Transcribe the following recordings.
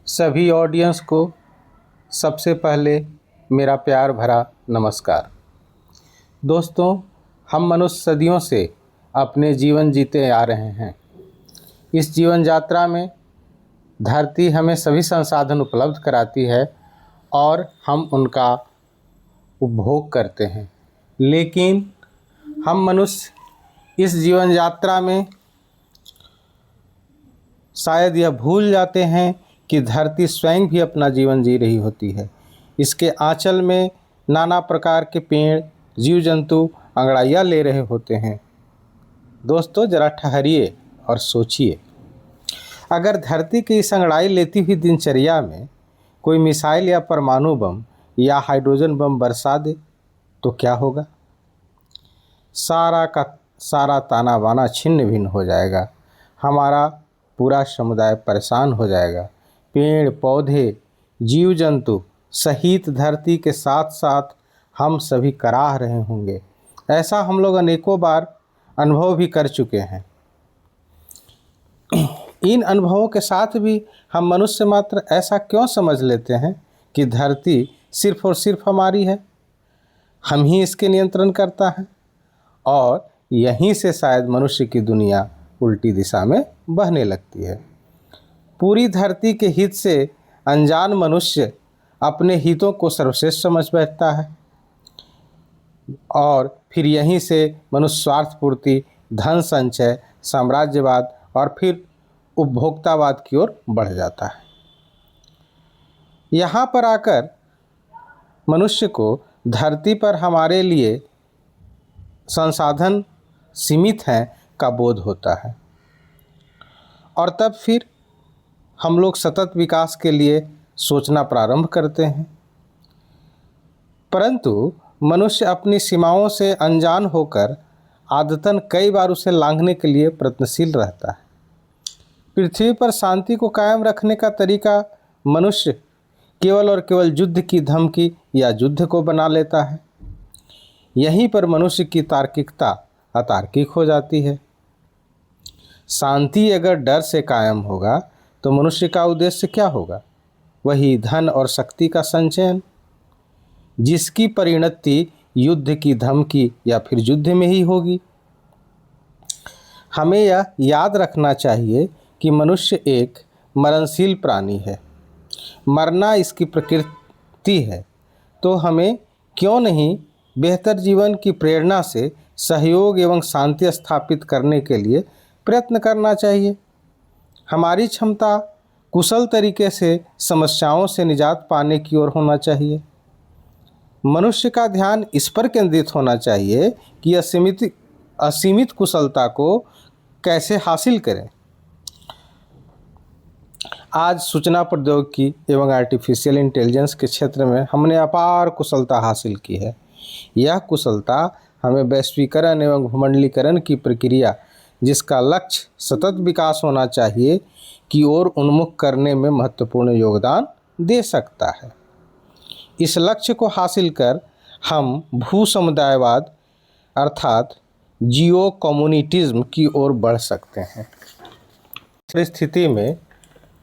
सभी ऑडियंस को सबसे पहले मेरा प्यार भरा नमस्कार। दोस्तों, हम मनुष्य सदियों से अपने जीवन जीते आ रहे हैं। इस जीवन यात्रा में धरती हमें सभी संसाधन उपलब्ध कराती है और हम उनका उपभोग करते हैं, लेकिन हम मनुष्य इस जीवन यात्रा में शायद यह भूल जाते हैं कि धरती स्वयं भी अपना जीवन जी रही होती है। इसके आंचल में नाना प्रकार के पेड़, जीव जंतु अंगड़ाइयाँ ले रहे होते हैं। दोस्तों, जरा ठहरिए और सोचिए, अगर धरती की इस अंगड़ाई लेती हुई दिनचर्या में कोई मिसाइल या परमाणु बम या हाइड्रोजन बम बरसा दे तो क्या होगा? सारा का सारा ताना बाना छिन्न भिन्न हो जाएगा। हमारा पूरा समुदाय परेशान हो जाएगा। पेड़ पौधे, जीव जंतु सहित धरती के साथ साथ हम सभी कराह रहे होंगे। ऐसा हम लोग अनेकों बार अनुभव भी कर चुके हैं। इन अनुभवों के साथ भी हम मनुष्य मात्र ऐसा क्यों समझ लेते हैं कि धरती सिर्फ और सिर्फ हमारी है, हम ही इसके नियंत्रण करता है, और यहीं से शायद मनुष्य की दुनिया उल्टी दिशा में बहने लगती है। पूरी धरती के हित से अनजान मनुष्य अपने हितों को सर्वश्रेष्ठ समझ बैठता है और फिर यहीं से मनुष्य स्वार्थ पूर्ति, धन संचय, साम्राज्यवाद और फिर उपभोक्तावाद की ओर बढ़ जाता है। यहाँ पर आकर मनुष्य को धरती पर हमारे लिए संसाधन सीमित हैं का बोध होता है, और तब फिर हम लोग सतत विकास के लिए सोचना प्रारंभ करते हैं। परंतु मनुष्य अपनी सीमाओं से अनजान होकर आदतन कई बार उसे लांघने के लिए प्रयत्नशील रहता है। पृथ्वी पर शांति को कायम रखने का तरीका मनुष्य केवल और केवल युद्ध की धमकी या युद्ध को बना लेता है। यहीं पर मनुष्य की तार्किकता अतार्किक हो जाती है। शांति अगर डर से कायम होगा तो मनुष्य का उद्देश्य क्या होगा? वही धन और शक्ति का संचयन, जिसकी परिणति युद्ध की धमकी या फिर युद्ध में ही होगी। हमें यह याद रखना चाहिए कि मनुष्य एक मरणशील प्राणी है। मरना इसकी प्रकृति है, तो हमें क्यों नहीं बेहतर जीवन की प्रेरणा से सहयोग एवं शांति स्थापित करने के लिए प्रयत्न करना चाहिए। हमारी क्षमता कुशल तरीके से समस्याओं से निजात पाने की ओर होना चाहिए। मनुष्य का ध्यान इस पर केंद्रित होना चाहिए कि असीमित कुशलता को कैसे हासिल करें। आज सूचना प्रौद्योगिकी एवं आर्टिफिशियल इंटेलिजेंस के क्षेत्र में हमने अपार कुशलता हासिल की है। यह कुशलता हमें वैश्वीकरण एवं भूमंडलीकरण की प्रक्रिया, जिसका लक्ष्य सतत विकास होना चाहिए, की ओर उन्मुख करने में महत्वपूर्ण योगदान दे सकता है। इस लक्ष्य को हासिल कर हम भू समुदायवाद अर्थात जियो कम्युनिटिज्म की ओर बढ़ सकते हैं। स्थिति में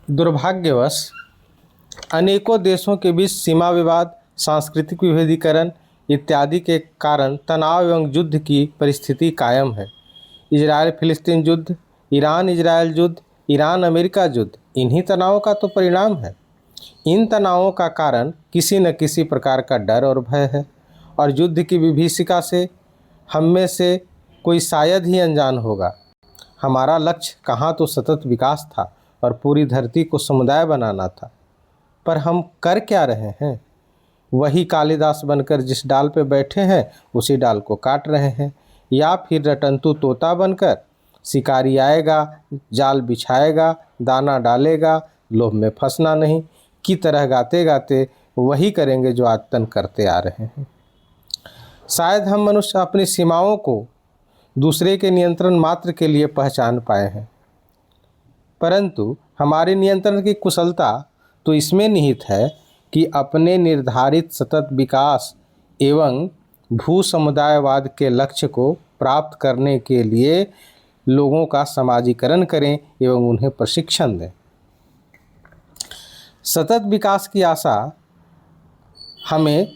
दुर्भाग्यवश अनेकों देशों के बीच सीमा विवाद, सांस्कृतिक विभेदीकरण इत्यादि के कारण तनाव एवं युद्ध की परिस्थिति कायम है। इजराइल फिलिस्तीन युद्ध, ईरान इजराइल युद्ध, ईरान अमेरिका युद्ध इन्हीं तनावों का तो परिणाम है। इन तनावों का कारण किसी न किसी प्रकार का डर और भय है, और युद्ध की विभीषिका से हम में से कोई शायद ही अनजान होगा। हमारा लक्ष्य कहाँ तो सतत विकास था और पूरी धरती को समुदाय बनाना था, पर हम कर क्या रहे हैं? वही कालिदास बनकर जिस डाल पे बैठे हैं उसी डाल को काट रहे हैं, या फिर रटंतु तोता बनकर शिकारी आएगा, जाल बिछाएगा, दाना डालेगा, लोभ में फंसना नहीं की तरह गाते गाते वही करेंगे जो आदतन करते आ रहे हैं। शायद हम मनुष्य अपनी सीमाओं को दूसरे के नियंत्रण मात्र के लिए पहचान पाए हैं, परंतु हमारे नियंत्रण की कुशलता तो इसमें निहित है कि अपने निर्धारित सतत विकास एवं भू समुदायवाद के लक्ष्य को प्राप्त करने के लिए लोगों का समाजीकरण करें एवं उन्हें प्रशिक्षण दें। सतत विकास की आशा हमें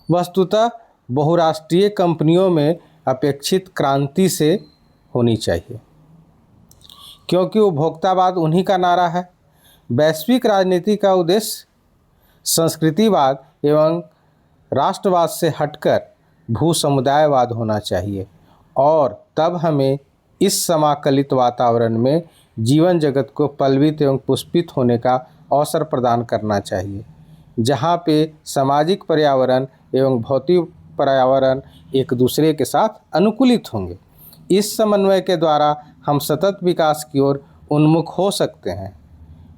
वस्तुतः बहुराष्ट्रीय कंपनियों में अपेक्षित क्रांति से होनी चाहिए, क्योंकि उपभोक्तावाद उन्हीं का नारा है। वैश्विक राजनीति का उद्देश्य संस्कृतिवाद एवं राष्ट्रवाद से हटकर भू समुदायवाद होना चाहिए, और तब हमें इस समाकलित वातावरण में जीवन जगत को पल्वित एवं पुष्पित होने का अवसर प्रदान करना चाहिए, जहाँ पे सामाजिक पर्यावरण एवं भौतिक पर्यावरण एक दूसरे के साथ अनुकूलित होंगे। इस समन्वय के द्वारा हम सतत विकास की ओर उन्मुख हो सकते हैं,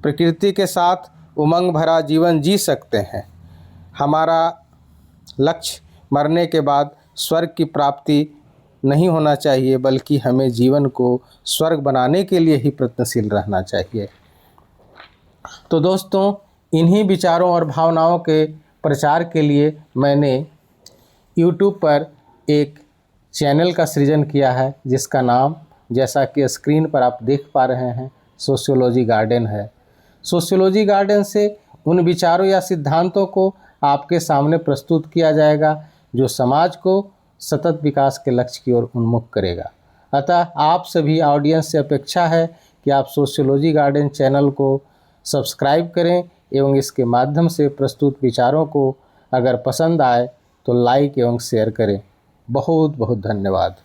प्रकृति के साथ उमंग भरा जीवन जी सकते हैं। हमारा लक्ष्य मरने के बाद स्वर्ग की प्राप्ति नहीं होना चाहिए, बल्कि हमें जीवन को स्वर्ग बनाने के लिए ही प्रयत्नशील रहना चाहिए। तो दोस्तों, इन्हीं विचारों और भावनाओं के प्रचार के लिए मैंने YouTube पर एक चैनल का सृजन किया है, जिसका नाम, जैसा कि स्क्रीन पर आप देख पा रहे हैं, सोशियोलॉजी गार्डन है। सोशियोलॉजी गार्डन से उन विचारों या सिद्धांतों को आपके सामने प्रस्तुत किया जाएगा जो समाज को सतत विकास के लक्ष्य की ओर उन्मुख करेगा। अतः आप सभी ऑडियंस से अपेक्षा है कि आप सोशियोलॉजी गार्डन चैनल को सब्सक्राइब करें एवं इसके माध्यम से प्रस्तुत विचारों को अगर पसंद आए तो लाइक एवं शेयर करें। बहुत बहुत धन्यवाद।